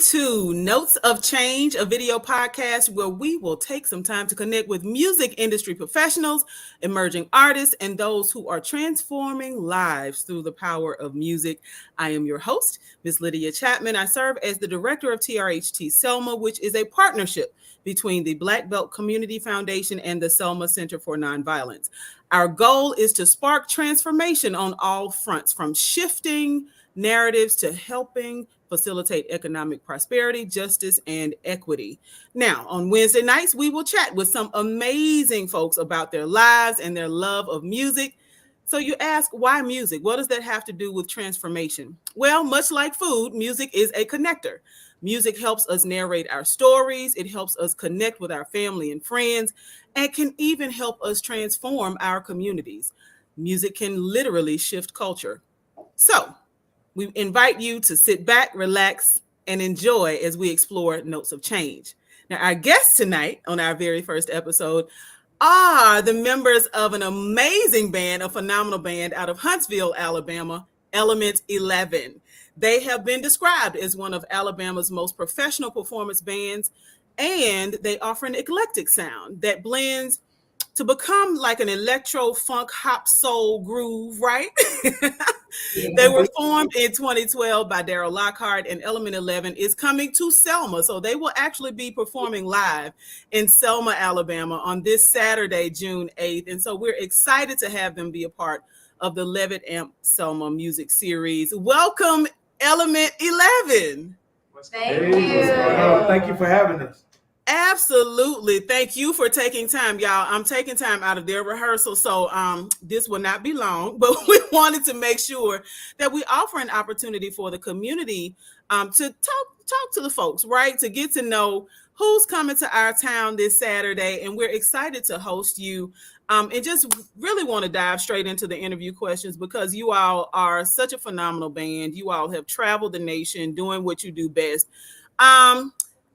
to Notes of Change, a video podcast where we will take some time to connect with music industry professionals, emerging artists, and those who are transforming lives through the power of music. I am your host, Ms. Lydia Chapman. I serve as the director of TRHT Selma, which is a partnership between the Black Belt Community Foundation and the Selma Center for Nonviolence. Our goal is to spark transformation on all fronts, from shifting narratives to helping facilitate economic prosperity, justice, and equity. Now, on Wednesday nights, we will chat with some amazing folks about their lives and their love of music. So you ask, why music? What does that have to do with transformation? Well, much like food, music is a connector. Music helps us narrate our stories. It helps us connect with our family and friends, and can even help us transform our communities. Music can literally shift culture. So we invite you to sit back, relax, and enjoy as we explore Notes of Change. Now, our guests tonight on our very first episode are the members of an amazing band, a phenomenal band out of Huntsville, Alabama, Element 11. They have been described as one of Alabama's most professional performance bands, and they offer an eclectic sound that blends to become like an electro, funk, hop, soul groove, right? They were formed in 2012 by Daryl Lockhart, and Element 11 is coming to Selma. So they will actually be performing live in Selma, Alabama on this Saturday, June 8th. And so we're excited to have them be a part of the Levitt Amp Selma music series. Welcome, Element 11. Thank you. Thank you for having us. Absolutely. Thank you for taking time, y'all. I'm taking time out of their rehearsal, so this will not be long, but we wanted to make sure that we offer an opportunity for the community to talk to the folks, right? To get to know who's coming to our town this Saturday, and we're excited to host you. And just really want to dive straight into the interview questions, because you all are such a phenomenal band. You all have traveled the nation doing what you do best.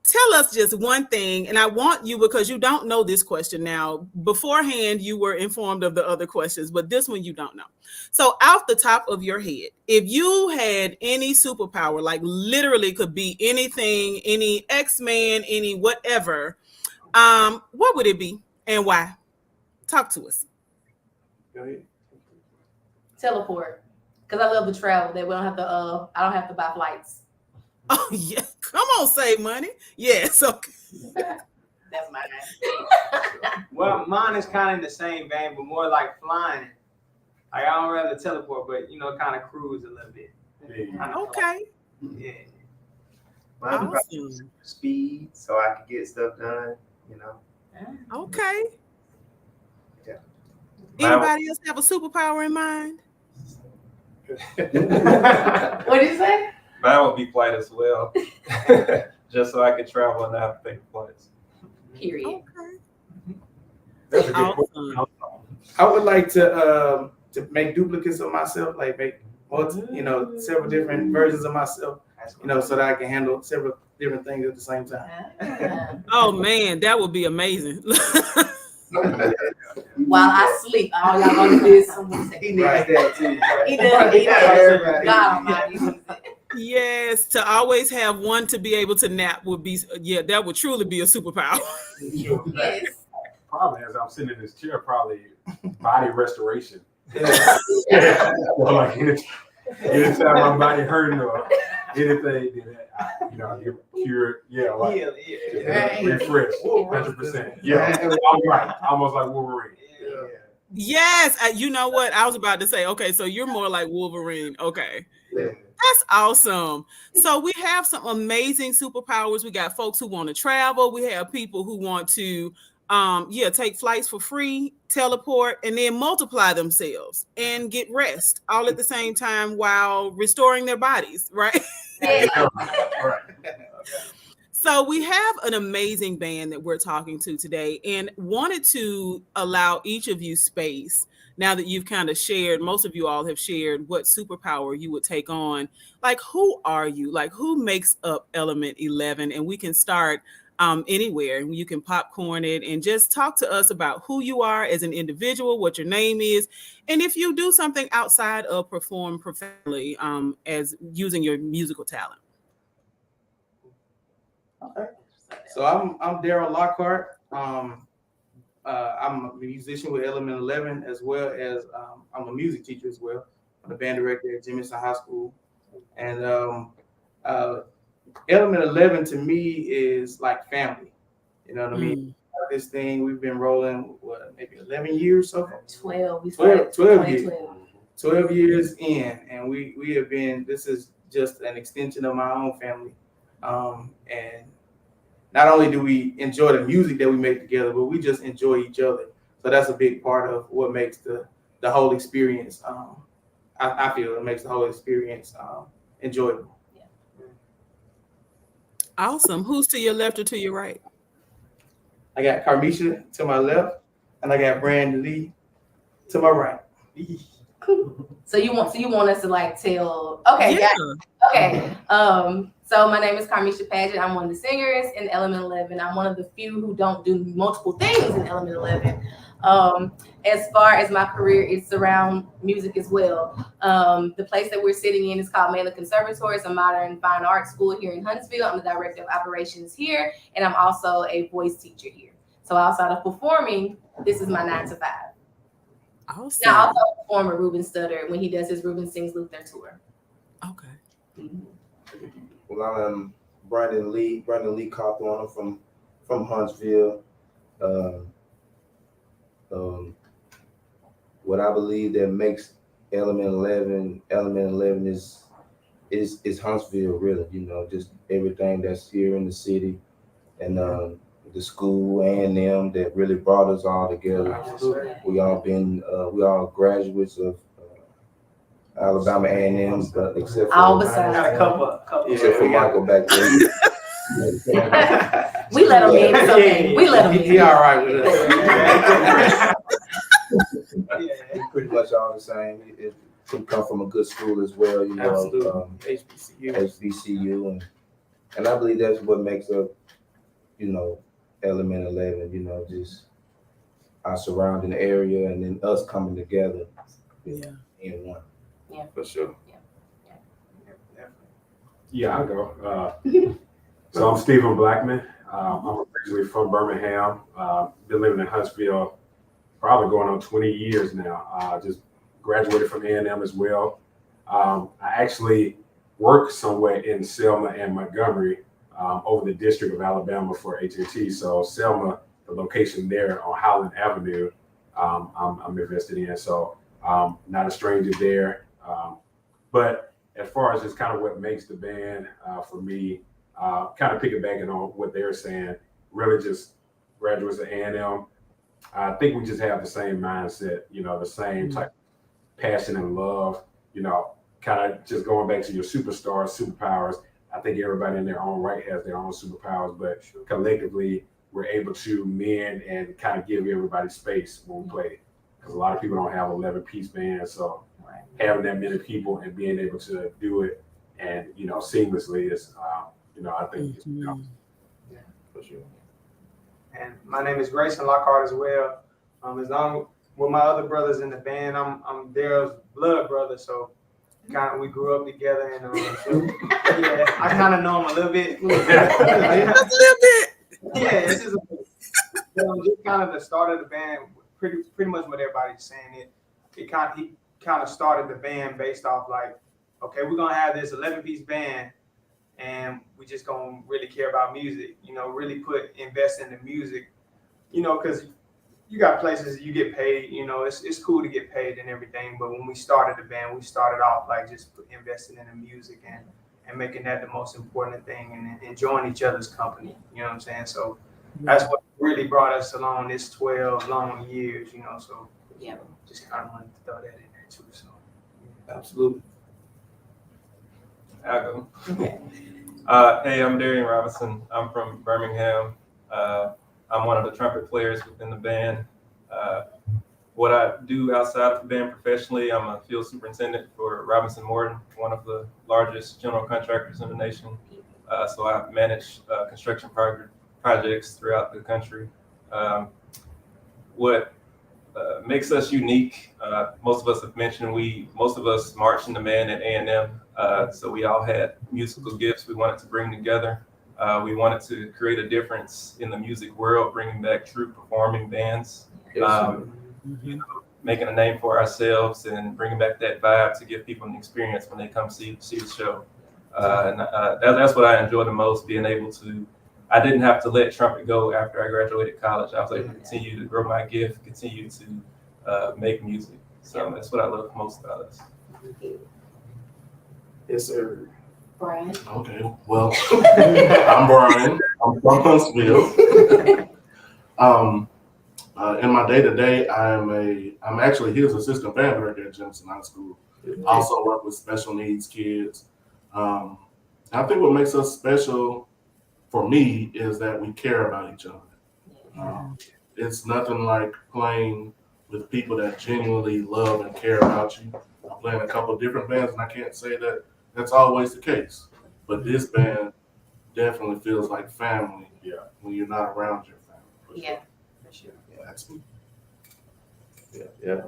Tell us just one thing, and I want you, because you don't know this question now. Beforehand, you were informed of the other questions, but this one you don't know. So off the top of your head, if you had any superpower, like literally could be anything, any X-Man, any whatever, what would it be and why? Talk to us. Go ahead. Teleport, because I love to travel. That we don't have to. I don't have to buy flights. Oh yeah, come on, save money. Yes, okay. That's my name. Well, mine is kind of in the same vein, but more like flying. Like, I don't rather teleport, but kind of cruise a little bit. Okay. Yeah. Mine would probably Awesome. speed, so I could get stuff done. Okay. Yeah. Anybody else have a superpower in mind? What did you say? Mine would be flight as well, just so I could travel and not have to take flights. Period. Okay. That's a good Awesome. I would like to make duplicates of myself, like make several different versions of myself, so that I can handle several different things at the same time. Oh man, that would be amazing. While I sleep, all y'all gonna do is someone say, He needs that too. He does. He does. God Almighty. Yes, to always have one to be able to nap would be, that would truly be a superpower. Yes. Probably as I'm sitting in this chair, probably body restoration. Yeah. Like anytime my body hurting or anything, I get cured. Refreshed, 100%. Yeah, I'm right. Almost like Wolverine. Yes, you know what? I was about to say, okay, so you're more like Wolverine. Okay. Yeah. That's awesome. So we have some amazing superpowers. We got folks who want to travel. We have people who want to take flights for free, teleport, and then multiply themselves and get rest all at the same time while restoring their bodies, right? Yeah. Right. So we have an amazing band that we're talking to today, and wanted to allow each of you space. Now that you've kind of shared, most of you all have shared what superpower you would take on. Like, who are you? Like, who makes up Element 11? And we can start anywhere, and you can popcorn it and just talk to us about who you are as an individual, what your name is, and if you do something outside of perform professionally as using your musical talent. So I'm Daryl Lockhart. I'm a musician with Element 11, as well as I'm a music teacher as well. I'm the band director at Jemison High School. And Element 11 to me is like family. You know what I mean? This thing we've been rolling, maybe 11 years so far? 12. We started 12 years. 2012. 12 years in, and we have been, this is just an extension of my own family. And not only do we enjoy the music that we make together, but we just enjoy each other. So that's a big part of what makes the whole experience, I feel it makes the whole experience enjoyable. Awesome. Who's to your left or to your right? I got Carmisha to my left, and I got Brandon Lee to my right. So you want us to like tell? Okay, Yeah. Okay. So my name is Carmisha Paget. I'm one of the singers in Element 11. I'm one of the few who don't do multiple things in Element 11. As far as my career, it's around music as well. The place that we're sitting in is called Mela Conservatory. It's a modern fine arts school here in Huntsville. I'm the director of operations here, and I'm also a voice teacher here. So outside of performing, this is my 9 to 5. Awesome. Now I also perform with Ruben Studdard when he does his Ruben Sings Luther tour. Okay. Well, I'm Brandon Lee Cawthorne. I'm from Huntsville. What I believe that makes Element 11 is Huntsville, really. You know, just everything that's here in the city, and the school A&M that really brought us all together. Absolutely. We all graduates of Alabama A&M, but except for All besides. Got a couple. except for Michael back there. We let him in. It's okay. We let him in. He all right with us. We're pretty much all the same. It could come from a good school as well, you know. Absolutely. HBCU, and I believe that's what makes up, you know, Element 11. You know, just our surrounding area, and then us coming together Yeah. in one. For sure. Yeah, I'll go. So I'm Stephen Blackman. I'm originally from Birmingham. Been living in Huntsville probably going on 20 years now. Just graduated from A&M as well. I actually work somewhere in Selma and Montgomery over the District of Alabama for AT&T. So Selma, the location there on Highland Avenue, I'm invested in. So not a stranger there. But as far as just kind of what makes the band for me, kind of piggybacking on what they're saying, really just graduates of A&M. I think we just have the same mindset, you know, the same type of passion and love, you know, kind of just going back to your superstars, superpowers. I think everybody in their own right has their own superpowers, but collectively we're able to mend and kind of give everybody space when we play. Because a lot of people don't have 11-piece bands, so having that many people and being able to do it and, you know, seamlessly is, you know, I think it's, you know, For sure. And my name is Grayson Lockhart as well. As long with my other brothers in the band, I'm Daryl's blood brother, so kind of we grew up together, and yeah, I kind of know him a little bit. Just a little bit. Yeah, it's just just kind of the start of the band. Pretty much what everybody's saying. He kind of started the band based off like, okay, we're gonna have this 11-piece band, and we just gonna really care about music. You know, really invest in the music. You know, because you got places you get paid. You know, it's cool to get paid and everything. But when we started the band, we started off like just investing in the music and making that the most important thing, and enjoying each other's company. You know what I'm saying? So that's what really brought us along this 12 long years. You know, so Yeah. just kind of wanted to throw that in there too. So Absolutely. I'll go. Okay. Hey, I'm Darian Robinson. I'm from Birmingham. I'm one of the trumpet players within the band. What I do outside of the band professionally, I'm a field superintendent for Robinson Morton, one of the largest general contractors in the nation. So I manage construction projects throughout the country. What makes us unique, most of us have mentioned, most of us marched in the band at A&M. So we all had musical gifts we wanted to bring together. We wanted to create a difference in the music world, bringing back true performing bands, making a name for ourselves, and bringing back that vibe to give people an experience when they come see the show. That's what I enjoy the most, being able to. I didn't have to let trumpet go after I graduated college. I was able to continue to grow my gift, continue to make music. So that's what I love most about us. Yes, sir. Brian. Okay, well, I'm Brian. I'm from Huntsville. In my day-to-day, I'm actually his assistant band director at Jefferson High School. I also work with special needs kids. I think what makes us special for me is that we care about each other. It's nothing like playing with people that genuinely love and care about you. I play in a couple of different bands, and I can't say that that's always the case. But this band definitely feels like family when you're not around your family. Yeah, for sure. Yeah, that's me. Yeah.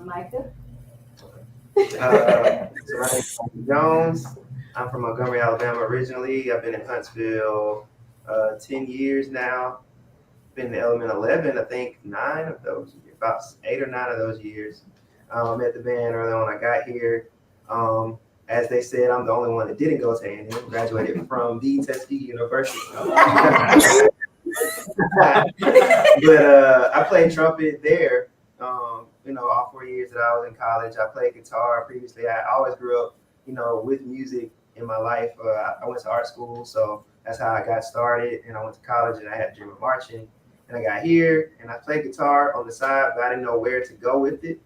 Micah. So my name is Michael Jones. I'm from Montgomery, Alabama originally. I've been in Huntsville 10 years now. Been in Element 11, I think 9 of those, about 8 or 9 of those years. I met the band early on I got here. As they said, I'm the only one that didn't go to A&M, graduated from the Tuskegee University. But I played trumpet there. All 4 years that I was in college, I played guitar previously. I always grew up, with music in my life. I went to art school, so that's how I got started. And I went to college and I had a dream of marching. And I got here and I played guitar on the side, but I didn't know where to go with it.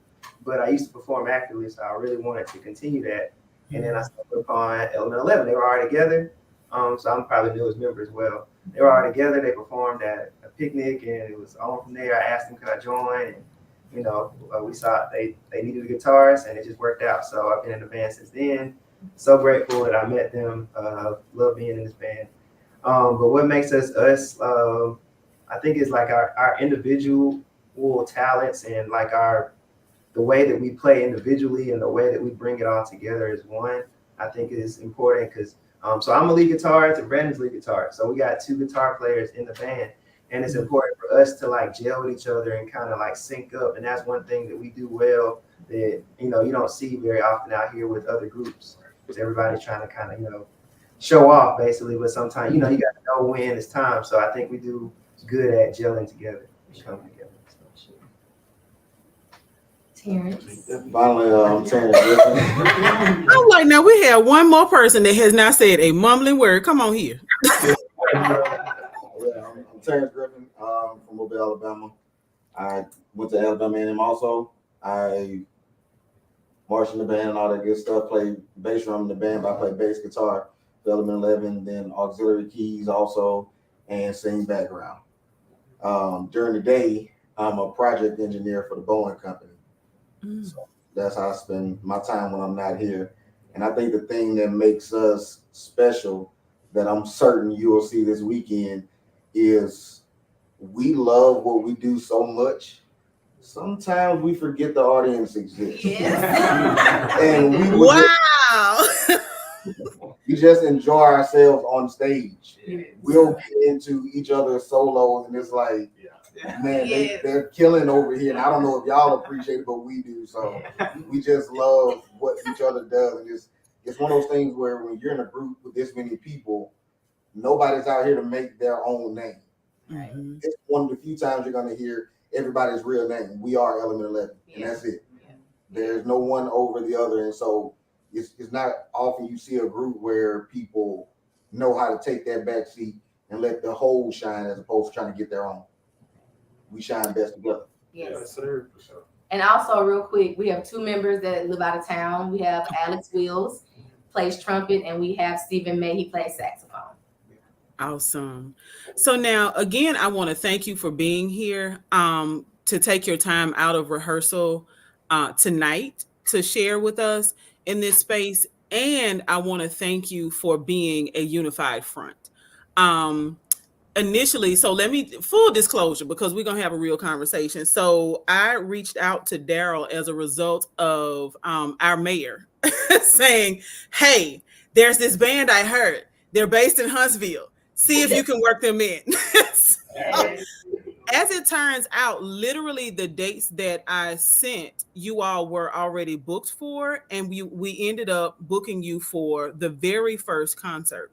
But I used to perform actively, so I really wanted to continue that. And then I stumbled upon Element 11. They were already together, so I'm probably the newest member as well. They were already together. They performed at a picnic, and it was on from there. I asked them, could I join? And, we saw they needed a guitarist, and it just worked out. So I've been in the band since then. So grateful that I met them. Love being in this band. But what makes us us, I think, is like our individual talents and like the way that we play individually and the way that we bring it all together as one. I think is important because so I'm a lead guitarist and Brandon's lead guitarist. So we got 2 guitar players in the band. And it's important for us to like gel with each other and kind of like sync up. And that's one thing that we do well that, you don't see very often out here with other groups. Because everybody's trying to kind of, show off basically. But sometimes, you got to know when it's time. So I think we do good at gelling together and coming together. Terrence. Finally, I'm Terrence Griffin. I'm like, now we have one more person that has not said a mumbling word. Come on here. I'm Terrence Griffin from Mobile, Alabama. I went to Alabama A&M also. I marched in the band and all that good stuff, played bass drum in the band, but I played bass guitar for Element 11, then auxiliary keys also, and sing background. During the day, I'm a project engineer for the Boeing company. So that's how I spend my time when I'm not here. And I think the thing that makes us special that I'm certain you will see this weekend is we love what we do so much. Sometimes we forget the audience exists. Yes. And we just enjoy ourselves on stage. We'll get into each other's solos and it's like, man, they're killing over here. And I don't know if y'all appreciate it, but we do. So we just love what each other does. And it's one of those things where when you're in a group with this many people, nobody's out here to make their own name. Right. It's one of the few times you're going to hear everybody's real name. We are Element 11, and that's it. Yeah. There's no one over the other. And so it's not often you see a group where people know how to take that back seat and let the whole shine as opposed to trying to get their own. We shine best together. Yes. Sir. For sure. And also, real quick, we have 2 members that live out of town. We have Alex Wills, plays trumpet, and we have Stephen May, he plays saxophone. Awesome. So now, again, I want to thank you for being here, to take your time out of rehearsal tonight to share with us in this space. And I want to thank you for being a unified front. Initially, so let me, full disclosure, because we're going to have a real conversation. So I reached out to Daryl as a result of our mayor saying, hey, there's this band I heard. They're based in Huntsville. See if you can work them in. As it turns out, literally the dates that I sent, you all were already booked for, and we ended up booking you for the very first concert.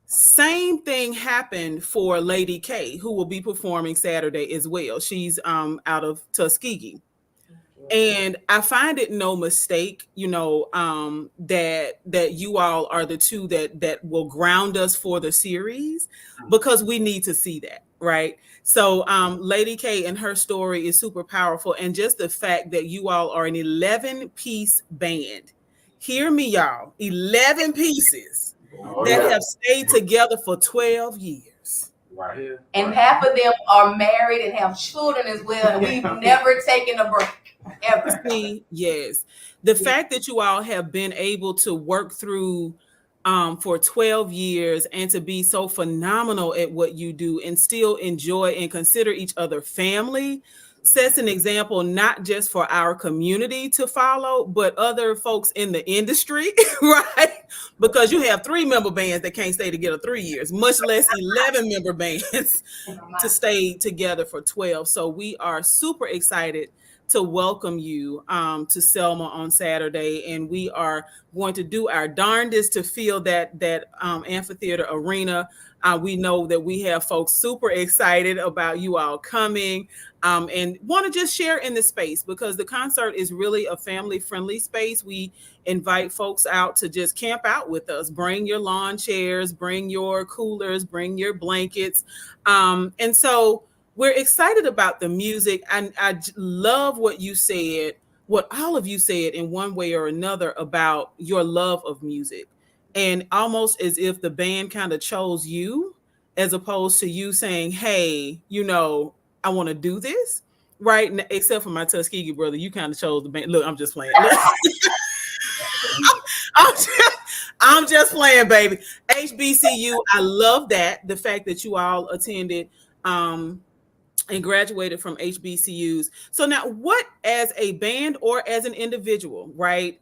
Same thing happened for Lady K, who will be performing Saturday as well. She's out of Tuskegee. And I find it no mistake, that you all are the two that will ground us for the series, because we need to see that, right? So Lady K and her story is super powerful, and just the fact that you all are an 11-piece band. Hear me, y'all, 11 pieces that have stayed together for 12 years. Right. Yeah. And half of them are married and have children as well, and we've never taken a break. Ever. Yes. The fact that you all have been able to work through for 12 years and to be so phenomenal at what you do and still enjoy and consider each other family sets an example, not just for our community to follow, but other folks in the industry, right? Because you have 3-member bands that can't stay together 3 years, much less 11-member bands to stay together for 12. So we are super excited to welcome you to Selma on Saturday, and we are going to do our darndest to fill that amphitheater arena. We know that we have folks super excited about you all coming, and want to just share in the space, because the concert is really a family-friendly space. We invite folks out to just camp out with us. Bring your lawn chairs, bring your coolers, bring your blankets, and so we're excited about the music. And I love what you said, what all of you said in one way or another about your love of music. And almost as if the band kind of chose you, as opposed to you saying, hey, I want to do this, right? Except for my Tuskegee brother, you kind of chose the band. Look, I'm just playing. I'm just playing, baby. HBCU, I love that. The fact that you all attended and graduated from HBCUs. So now, what, as a band or as an individual, right,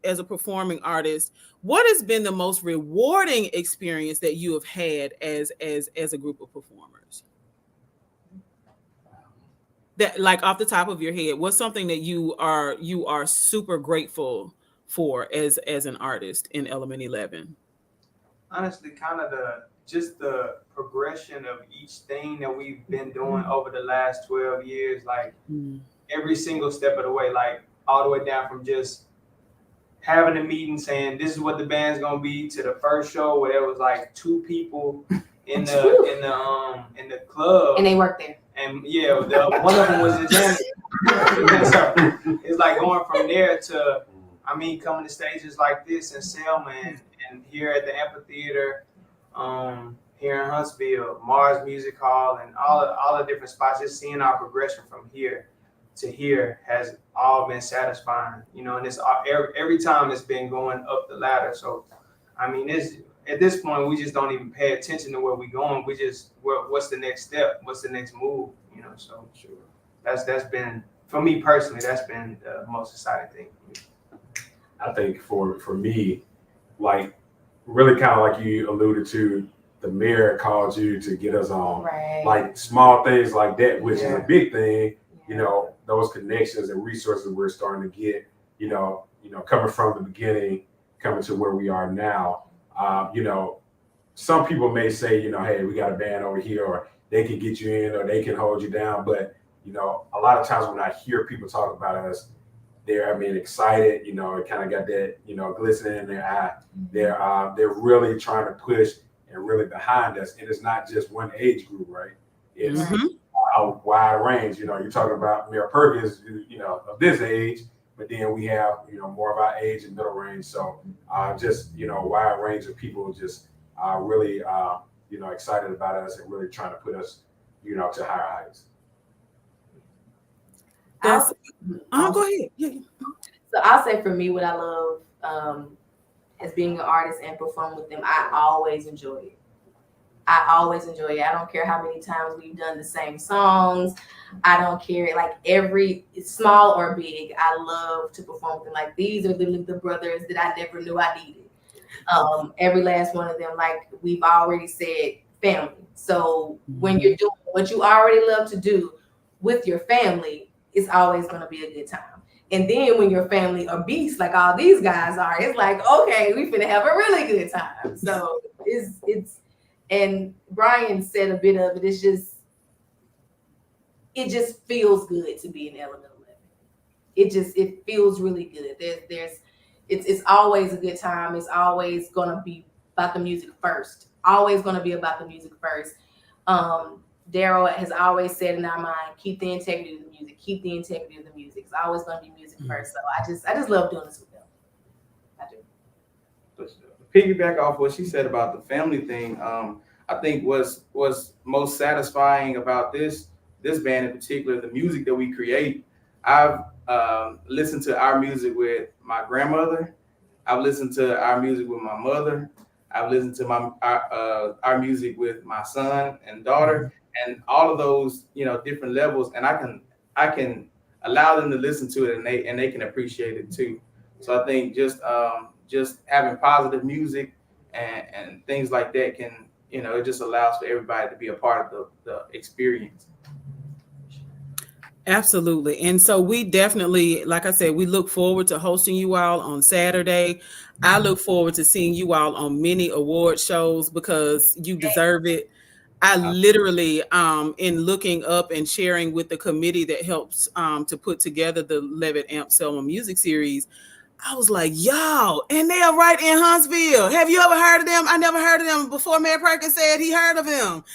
as a performing artist, what has been the most rewarding experience that you have had as a group of performers? That, like, off the top of your head, what's something that you are super grateful for as an artist in Element 11? Honestly, kind of the progression of each thing that we've been doing over the last 12 years, like every single step of the way, like all the way down from just having a meeting saying this is what the band's gonna be, to the first show where there was like 2 people in the club, And they work there. and yeah, one of them was the janitor. So it's like going from there to, coming to stages like this in Selma and here at the amphitheater, here in Huntsville, Mars Music Hall, and all the different spots. Just seeing our progression from here to here has all been satisfying, and it's every time it's been going up the ladder. So, it's, at this point, we just don't even pay attention to where we're going. We just, what's the next step? What's the next move? So sure. That's been, for me personally, that's been the most exciting thing for me. I think for me, like, really kind of like you alluded to, the mayor called you to get us on, Right. like small things like that, which is Yeah. a big thing. Those connections and resources we're starting to get, coming from the beginning, coming to where we are now. Some people may say, hey, we got a band over here, or they can get you in, or they can hold you down. But, a lot of times when I hear people talk about us, they're, excited, it kind of got that, glistening in their eye. They're really trying to push and really behind us. And it's not just one age group, right? It's a wide range. You're talking about Mayor Perkins, of this age, but then we have, more of our age and middle range. So just, a wide range of people just really, excited about us and really trying to put us, to higher heights. Go ahead. Yeah. So I'll say for me, what I love as being an artist and performing with them, I always enjoy it. I don't care how many times we've done the same songs. I don't care, like, every small or big, I love to perform with them. Like, these are the brothers that I never knew I needed. Every last one of them, like we've already said, family. So when you're doing what you already love to do with your family, it's always going to be a good time. And then when your family are beasts, like all these guys are, it's like, okay, we finna have a really good time. So it's and Brian said a bit of it. It just feels good to be in Element 11. It feels really good. It's always a good time. It's always gonna be about the music first. Always gonna be about the music first. Daryl has always said in our mind, keep the integrity of the music, keep the integrity of the music. It's always gonna be music first. So I just love doing this with them. I do. Piggyback off what she said about the family thing, I think was most satisfying about this band in particular, the music that we create. I've listened to our music with my grandmother. I've listened to our music with my mother. I've listened to our music with my son and daughter, and all of those, different levels. And I can allow them to listen to it, and they can appreciate it too. So I think just having positive music and things like that can, it just allows for everybody to be a part of the experience. Absolutely. And so we definitely, like I said, we look forward to hosting you all on Saturday. I look forward to seeing you all on many award shows because you deserve it. I literally, in looking up and sharing with the committee that helps to put together the Levitt Amp Selma Music Series, I was like, y'all, and they are right in Huntsville. Have you ever heard of them? I never heard of them before Mayor Perkins said he heard of them.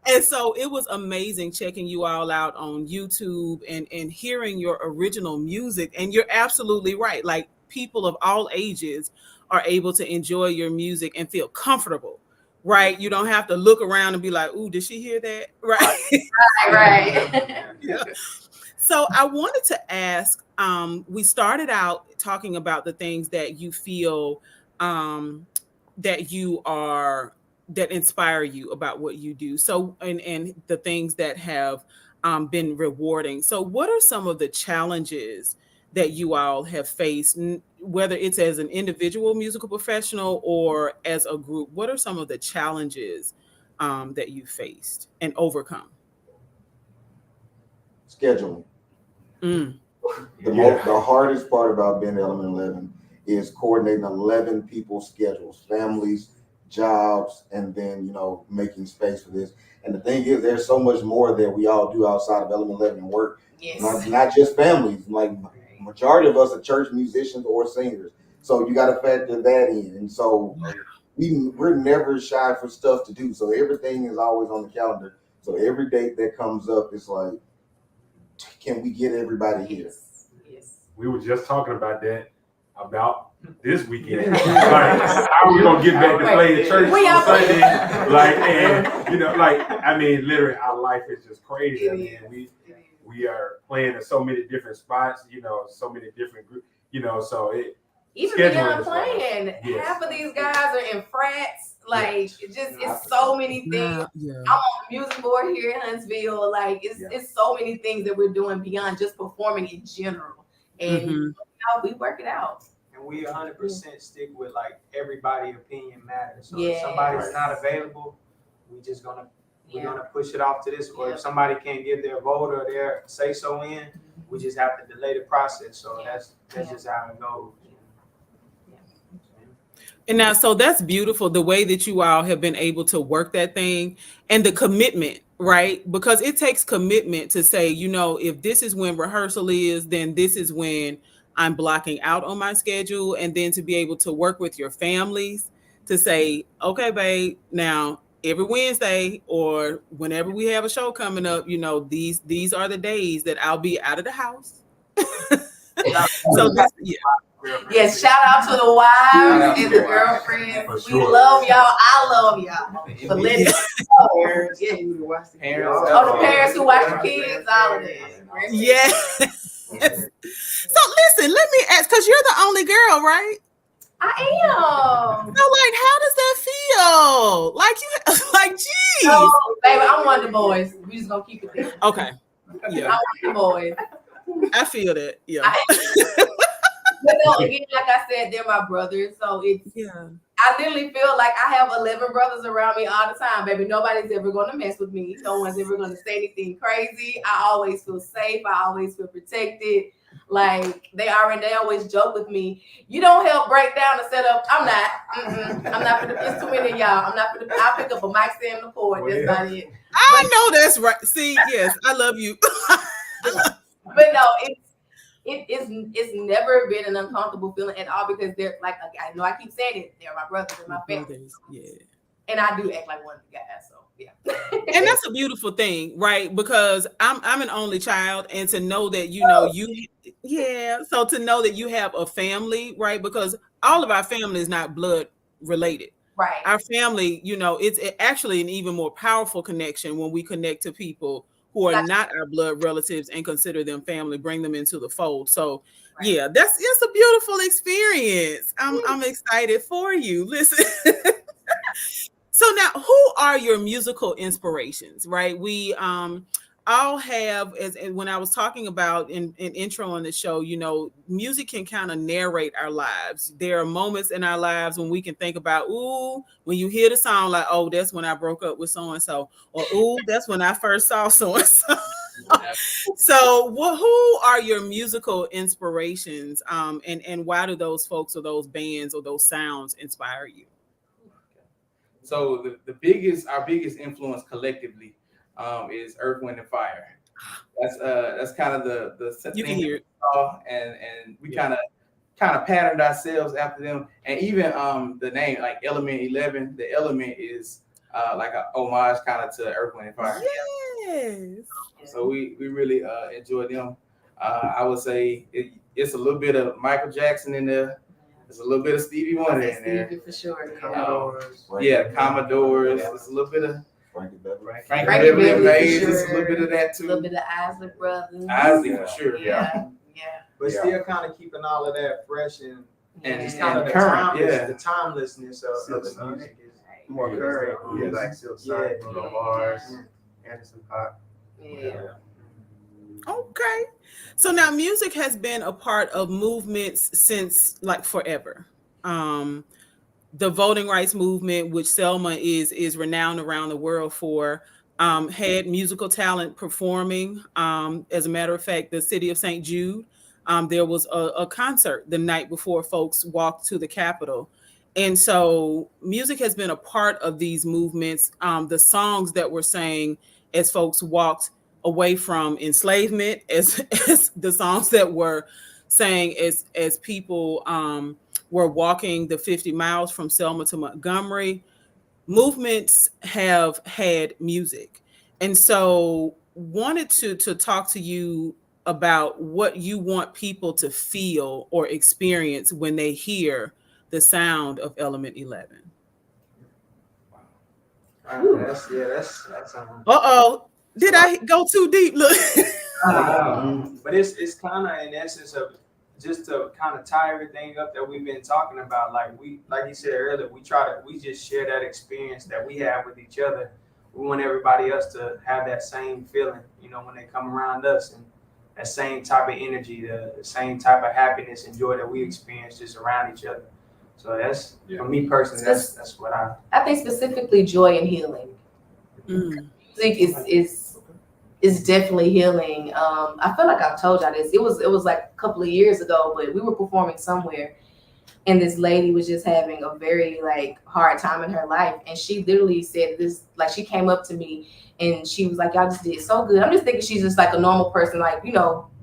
And so it was amazing checking you all out on YouTube and hearing your original music. And you're absolutely right. Like, people of all ages are able to enjoy your music and feel comfortable, right? You don't have to look around and be like, ooh, did she hear that? Right. Right. Yeah. So I wanted to ask, we started out talking about the things that you feel that inspire you about what you do. So, and the things that have been rewarding. So what are some of the challenges that you all have faced, whether it's as an individual musical professional or as a group? What are some of the challenges that you faced and overcome? Scheduling. Mm. The hardest part about being Element 11 is coordinating 11 people's schedules, families, jobs, and then, making space for this. And the thing is, there's so much more that we all do outside of Element 11 work. Yes. Not just families. Like, majority of us are church musicians or singers. So you got to factor that in. And so we're never shy for stuff to do. So everything is always on the calendar. So every date that comes up, it's like, can we get everybody here? Yes. We were just talking about that about this weekend. Like, how are we gonna get back to play in church on Sunday? Like, and literally, our life is just crazy. I mean, we are playing in so many different spots. So many different groups. So it. Even beyond playing, half of these guys are in frats. Like, it's so many things. Yeah. I'm on the music board here in Huntsville. Like, it's so many things that we're doing beyond just performing in general. And we work it out. And we 100% stick with, like, everybody opinion matters. So if somebody's not available, we're gonna push it off to this. Or if somebody can't get their vote or their say so in, we just have to delay the process. So that's just how it goes. And now, so that's beautiful, the way that you all have been able to work that thing and the commitment, right? Because it takes commitment to say, if this is when rehearsal is, then this is when I'm blocking out on my schedule. And then to be able to work with your families to say, okay, babe, now every Wednesday or whenever we have a show coming up, these are the days that I'll be out of the house. Yes, shout out to the wives and the girlfriends. We love y'all. I love y'all. For letting us know. The parents who watch the kids, all of that. Yes. So listen, let me ask, because you're the only girl, right? I am. So, how does that feel? Geez. Oh, baby, I'm one of the boys. We just gonna keep it there. Okay. Yeah. I'm one of the boys. I feel that. Yeah. But no, again, like I said, they're my brothers. So it's Yeah. I literally feel like I have 11 brothers around me all the time, baby. Nobody's ever going to mess with me. No one's ever going to say anything crazy. I always feel safe. I always feel protected. Like they always joke with me. You don't help break down the setup. I'm not. I'm not for the. It's too many of y'all. I'm not for the. I'll pick up a mic stand and the cord. That's not it. I know that's right. See, yes, I love you. But no, it's never been an uncomfortable feeling at all because they're like I know I keep saying it. They're my brothers and my family. Brothers, yeah. And I do act like one of the guys. So yeah. And that's a beautiful thing, right? Because I'm an only child, and to know that so to know that you have a family, right? Because all of our family is not blood related. Right. Our family, it's actually an even more powerful connection when we connect to people who are not our blood relatives and consider them family, bring them into the fold. So yeah, that's a beautiful experience. I'm excited for you. Listen. So now, who are your musical inspirations, right? We all have, as when I was talking about in intro on the show, music can kind of narrate our lives. There are moments in our lives when we can think about, ooh, when you hear the song, like, oh, that's when I broke up with so-and-so, or ooh, that's when I first saw so-and-so. So who are your musical inspirations, and why do those folks or those bands or those sounds inspire you? So our biggest influence collectively is Earth, Wind, and Fire. That's kind of the you thing can hear it. And we kind of patterned ourselves after them. And even the name, like Element 11, the element is like a homage kind of to Earth, Wind, and Fire. Yes. So we really enjoy them. I would say it's a little bit of Michael Jackson in there. There's a little bit of Stevie Wonder in there. Stevie for sure. Commodores. Yeah, Commodores. There's a little bit of Frankie Beverly. Frankie Beverly Beverly for Mays. sure. There's a little bit of that A too. little bit of Isley Brothers. Isley for sure. Yeah. But still kind of keeping all of that fresh and it's kind of the current, the timelessness of the music is More current, Yes. like Silk Sonic, Bruno Mars, Anderson .Paak. Yeah. Okay. So now music has been a part of movements since like forever. The voting rights movement, which Selma is renowned around the world for, had musical talent performing. As a matter of fact, the city of St. Jude, there was a concert the night before folks walked to the Capitol. And so music has been a part of these movements. The songs that were sang as folks walked away from enslavement, as the songs that were sang as people were walking the 50 miles from Selma to Montgomery. Movements have had music. And so wanted to talk to you about what you want people to feel or experience when they hear the sound of Element 11. that's Did I go too deep? Look. But it's kind of in essence of just to kind of tie everything up that we've been talking about. Like you said earlier, we just share that experience that we have with each other. We want everybody else to have that same feeling, when they come around us, and that same type of energy, the same type of happiness and joy that we experience just around each other. So that's for me personally. That's what I think specifically joy and healing. Music is definitely healing. I feel like I've told y'all this. It was like a couple of years ago, but we were performing somewhere, and this lady was just having a very hard time in her life, and she literally said this. Like, she came up to me and she was like, "Y'all just did so good." I'm just thinking she's just like a normal person,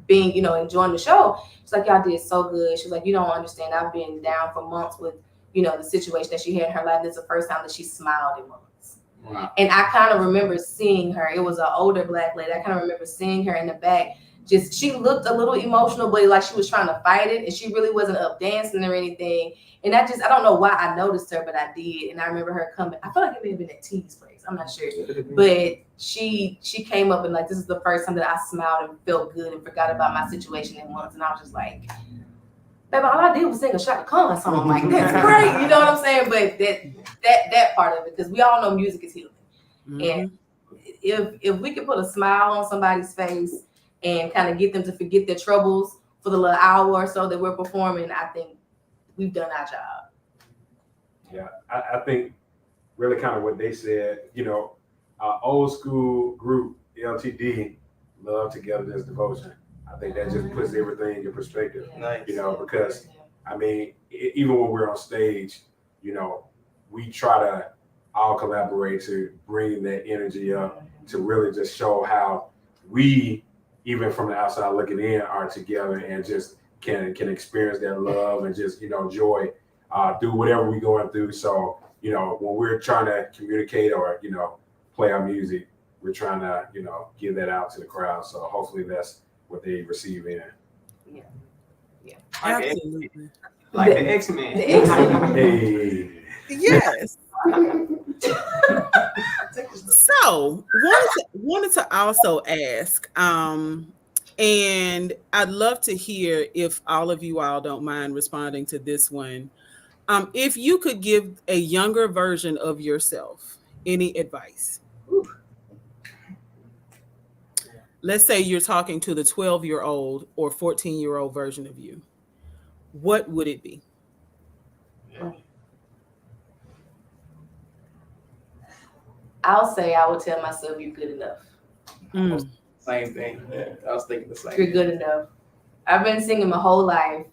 being enjoying the show. She's like, "Y'all did so good." She's like, "You don't understand. I've been down for months with the situation that she had in her life. This is the first time that she smiled in months." Wow. And I kind of remember seeing her. It was an older Black lady. I kind of remember seeing her in the back. She looked a little emotional, but like she was trying to fight it, and she really wasn't up dancing or anything. And I don't know why I noticed her, but I did. And I remember her coming. I feel like it may have been at T's place. I'm not sure. But she came up and this is the first time that I smiled and felt good and forgot about my situation in months. And I was just like, baby, all I did was sing a Shaka Khan song. Like, that's great. You know what I'm saying? But that part of it, because we all know music is healing. Mm-hmm. And if we could put a smile on somebody's face and kind of get them to forget their troubles for the little hour or so that we're performing, I think we've done our job. Yeah, I think really kind of what they said, you know, our old school group, LTD, Love Togetherness Devotion. I think that just puts everything in perspective, Nice. you know, because I mean, even when we're on stage, you know, we try to all collaborate to bring that energy up to really just show how we, even from the outside looking in, are together and just can experience that love and just, you know, joy through whatever we're going through. So, you know, when we're trying to communicate or, you know, play our music, we're trying to, you know, give that out to the crowd. So hopefully that's what they receive in. Absolutely. Like the X-Men. The X-Men. Hey. Yes. So wanted to also ask, and I'd love to hear if all of you all don't mind responding to this one. If you could give a younger version of yourself any advice. Let's say you're talking to the 12-year-old or 14-year-old version of you. What would it be? I'll say I would tell myself you're good enough. Same thing. Yeah, I was thinking the same. You're good enough. I've been singing my whole life,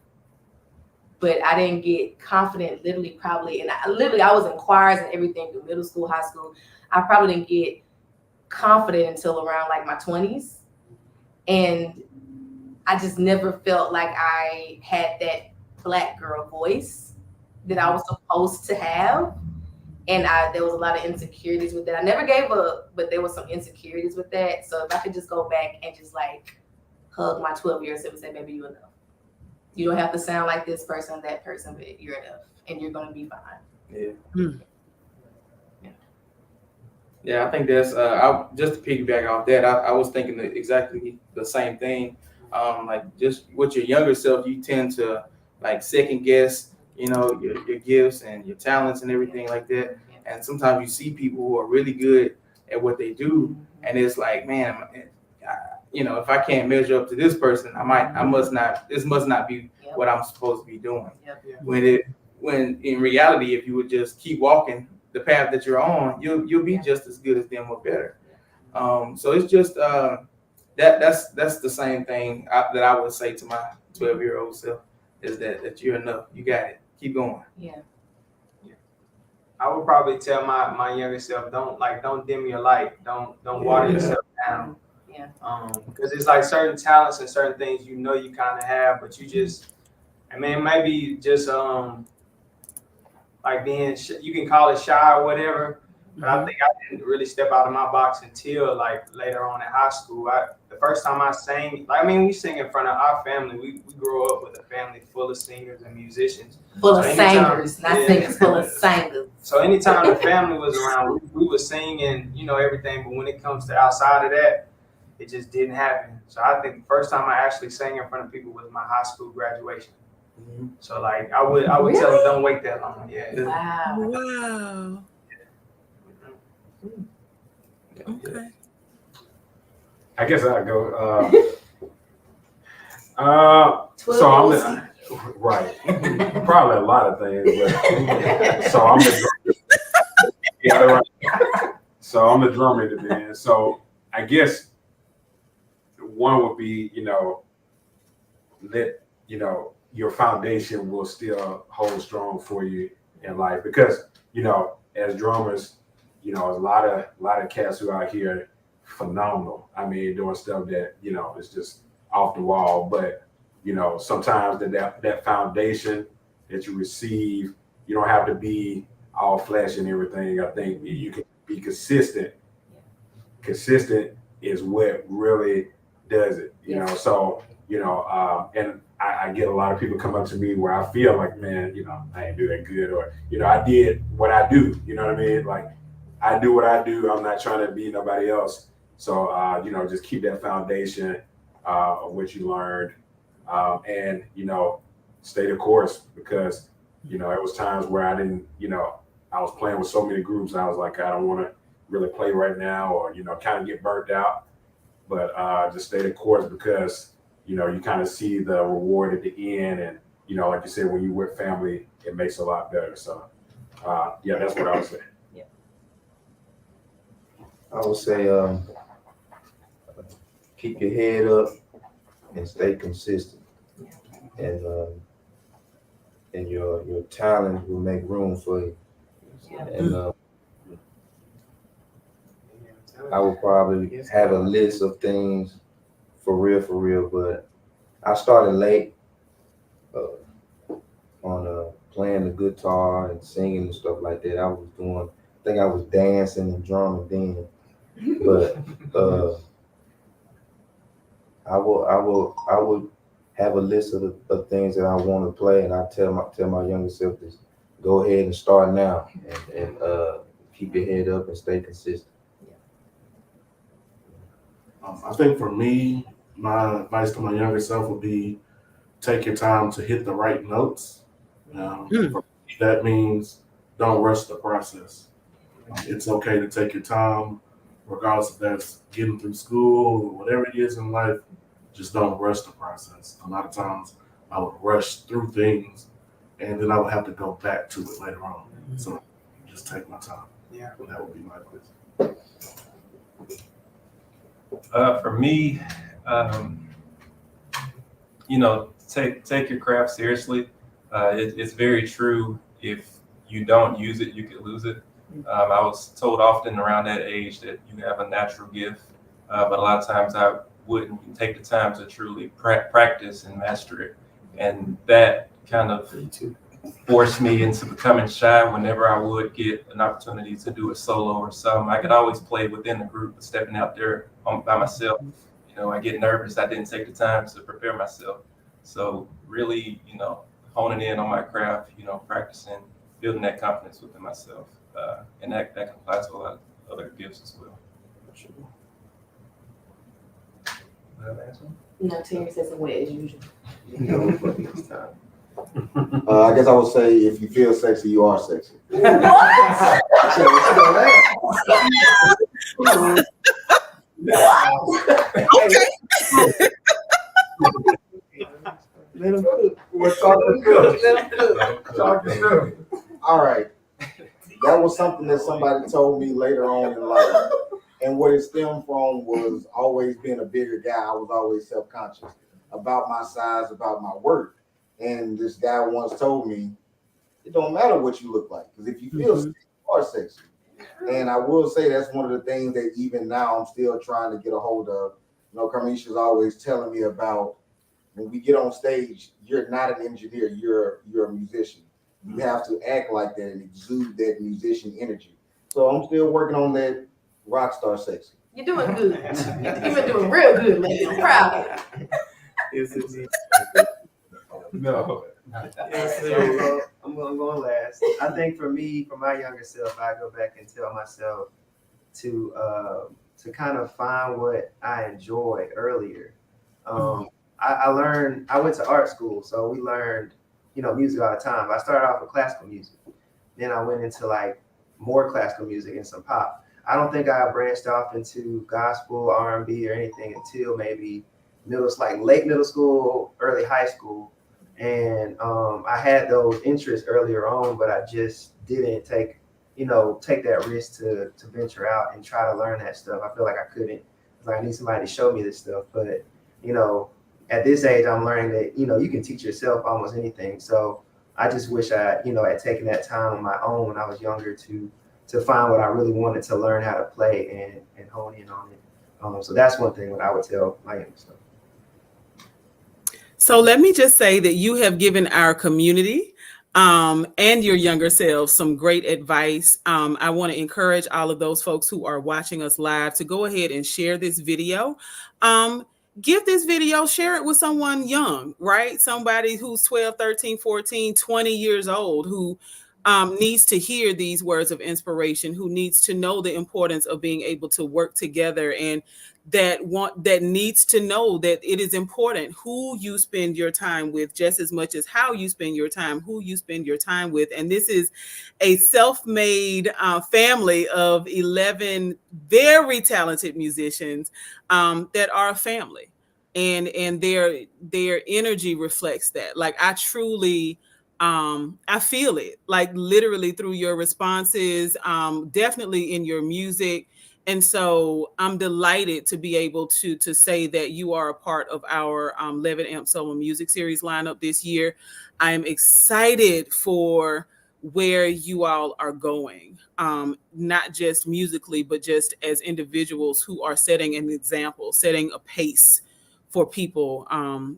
but I didn't get confident literally probably. And I was in choirs and everything through middle school, high school. I probably didn't get confident until around like my 20s. And I just never felt like I had that Black girl voice that I was supposed to have. And there was a lot of insecurities with that. I never gave up, but there was some insecurities with that. So if I could just go back and just like hug my 12-year-old self and say, baby, you're enough. You don't have to sound like this person, that person, but you're enough. And you're going to be fine. Yeah. Yeah, I think that's just to piggyback off that, I was thinking exactly the same thing. Like just with your younger self, you tend to like second guess, you know, your gifts and your talents and everything like that. And sometimes you see people who are really good at what they do, and it's like, man, you know, if I can't measure up to this person, this must not be what I'm supposed to be doing. When in reality, if you would just keep walking the path that you're on, you'll be just as good as them or better. So it's just that's the same thing that I would say to my 12-year-old self is that you're enough. You got it. Keep going. Yeah. I would probably tell my younger self, don't dim your light. Don't water yourself down. Yeah. Because it's like certain talents and certain things you know you kind of have, but you just, I mean, maybe just like being, you can call it shy or whatever. But I think I didn't really step out of my box until like later on in high school. The first time I sang, like, I mean, we sing in front of our family. We grew up with a family full of singers and musicians. Full of singers, not singers, full of singers. So anytime the family was around, we would sing and, you know, everything. But when it comes to outside of that, it just didn't happen. So I think the first time I actually sang in front of people was my high school graduation. So like I would tell them, don't wait that long. Yeah. Wow. Okay. I guess I'll go. So I'm right. Probably a lot of things, but so I'm the right. So I'm the drummer in the band. So I guess one would be, you know, that, you know, your foundation will still hold strong for you in life, because, you know, as drummers, you know, a lot of cats who are out here phenomenal. I mean, doing stuff that, you know, is just off the wall. But, you know, sometimes that foundation that you receive, you don't have to be all flash and everything. I think you can be consistent. Consistent is what really does it, you know. So, you know, and I get a lot of people come up to me where I feel like, man, you know, I ain't do that good, or, you know, I did what I do, you know what I mean? Like, I do what I do. I'm not trying to be nobody else. So, you know, just keep that foundation of what you learned, and, you know, stay the course, because, you know, it was times where I didn't, you know, I was playing with so many groups. And I was like, I don't want to really play right now, or, you know, kind of get burnt out. But just stay the course, because, you kind of see the reward at the end. And, like you said, when you're with family, it makes it a lot better. So, yeah, that's what I would say. I would say keep your head up and stay consistent. And your talent will make room for you. And I would probably have a list of things for real, but I started late on playing the guitar and singing and stuff like that. I think I was dancing and drumming then, but I would have a list of things that I want to play, and I tell my younger self to go ahead and start now and keep your head up and stay consistent. I think for me, my advice to my younger self would be take your time to hit the right notes. For me, that means don't rush the process. It's okay to take your time, regardless if that's getting through school or whatever it is in life. Just don't rush the process. A lot of times I would rush through things and then I would have to go back to it later on. So just take my time. Yeah. That would be my advice. For me, take your craft seriously. It's very true. If you don't use it, you could lose it. I was told often around that age that you have a natural gift, but a lot of times I wouldn't take the time to truly practice and master it. And that kind of forced me into becoming shy whenever I would get an opportunity to do a solo or something. I could always play within the group, but stepping out there by myself, I get nervous. I didn't take the time to prepare myself. So really, honing in on my craft, practicing, building that confidence within myself. And that can apply to a lot of other gifts as well. No, Terry says it wet as usual. I guess I would say if you feel sexy, you are sexy. What? Okay. Let him cook. We're talking good. All right. That was something that somebody told me later on in life. And what it stemmed from was always being a bigger guy. I was always self-conscious about my size, about my work. And this guy once told me, it don't matter what you look like, because if you feel sexy, you are sexy. And I will say that's one of the things that even now I'm still trying to get a hold of. Carmisha's always telling me about when we get on stage, you're not an engineer, you're a musician. You have to act like that and exude that musician energy. So I'm still working on that rock star sexy. You're doing good. You've been doing real good, lady. I'm proud of you. No. So, I'm going last. I think for me, for my younger self, I go back and tell myself to kind of find what I enjoyed earlier. I learned, I went to art school, so we learned, music all the time. I started off with classical music. Then I went into like more classical music and some pop. I don't think I branched off into gospel, R&B or anything until maybe late middle school, early high school. And I had those interests earlier on, but I just didn't take that risk to venture out and try to learn that stuff. I feel like I couldn't. I need somebody to show me this stuff. But, at this age, I'm learning that, you can teach yourself almost anything. So I just wish I, had taken that time on my own when I was younger to find what I really wanted to learn how to play and hone in on it. So that's one thing that I would tell my younger self. So let me just say that you have given our community and your younger selves some great advice. I want to encourage all of those folks who are watching us live to go ahead and share this video. Give this video, share it with someone young, right? Somebody who's 12, 13, 14, 20 years old who needs to hear these words of inspiration, who needs to know the importance of being able to work together, and that needs to know that it is important who you spend your time with just as much as how you spend your time, who you spend your time with. And this is a self-made family of 11 very talented musicians that are a family. and their energy reflects that. Like I truly I feel it, like literally through your responses, definitely in your music. And so I'm delighted to be able to say that you are a part of our 11 Amp Solo Music Series lineup this year. I am excited for where you all are going, not just musically, but just as individuals who are setting an example, setting a pace for people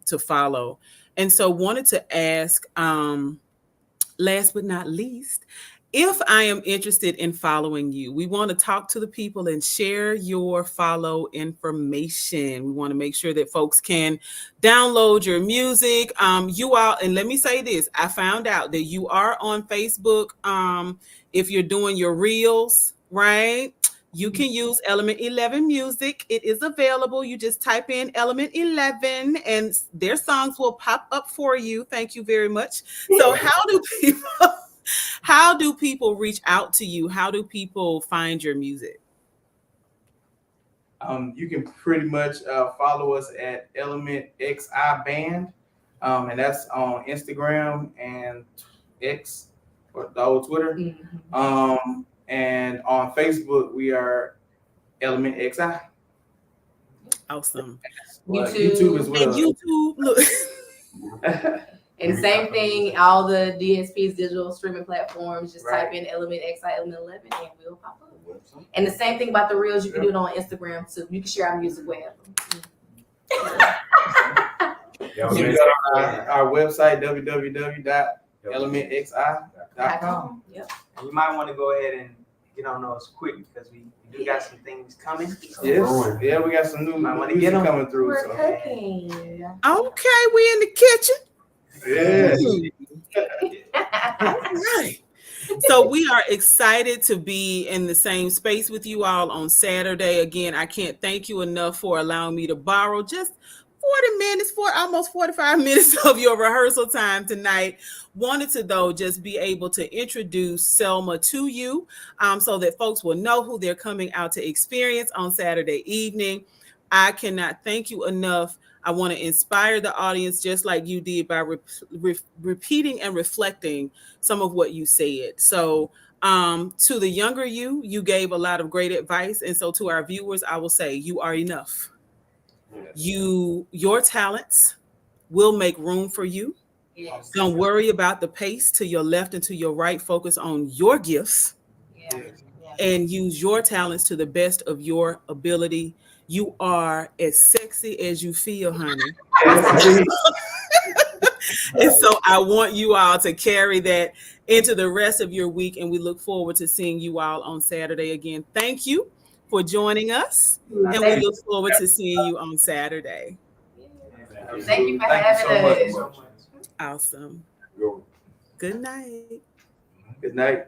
to follow. And so wanted to ask, last but not least, if I am interested in following you, we want to talk to the people and share your follow information. We want to make sure that folks can download your music. You all, and let me say this, I found out that you are on Facebook. If you're doing your reels, right? You can use Element 11 Music. It is available. You just type in Element 11 and their songs will pop up for you. Thank you very much. So how do people reach out to you? How do people find your music? You can pretty much follow us at Element XI Band, and that's on Instagram and X, or the old Twitter. And on Facebook, we are Element XI. Awesome. YouTube as well. And YouTube, look. And same thing, all the DSPs, digital streaming platforms, just type in Element XI, Element 11, and we'll pop up. And the same thing about the reels, you can do it on Instagram too. You can share our music wherever. You can go to our website, www.elementxi.com. Yep. And you might want to go ahead and get on those quick because we do got some things coming. Yes, yeah, we got some new music coming through. We're So. cooking. Okay, we in the kitchen. Yeah. Right. So we are excited to be in the same space with you all on Saturday. Again, I can't thank you enough for allowing me to borrow just 40 minutes, for almost 45 minutes of your rehearsal time tonight. Wanted to, though, just be able to introduce Selma to you so that folks will know who they're coming out to experience on Saturday evening. I cannot thank you enough. I want to inspire the audience just like you did by repeating and reflecting some of what you said. So to the younger you gave a lot of great advice. And so to our viewers, I will say you are enough. Your talents will make room for you. Yes. Don't worry about the pace to your left and to your right. Focus on your gifts and use your talents to the best of your ability. You are as sexy as you feel, honey. And so I want you all to carry that into the rest of your week. And we look forward to seeing you all on Saturday again. Thank you for joining us. And we look forward to seeing you on Saturday. Thank you for having us. Awesome. Good night. Good night.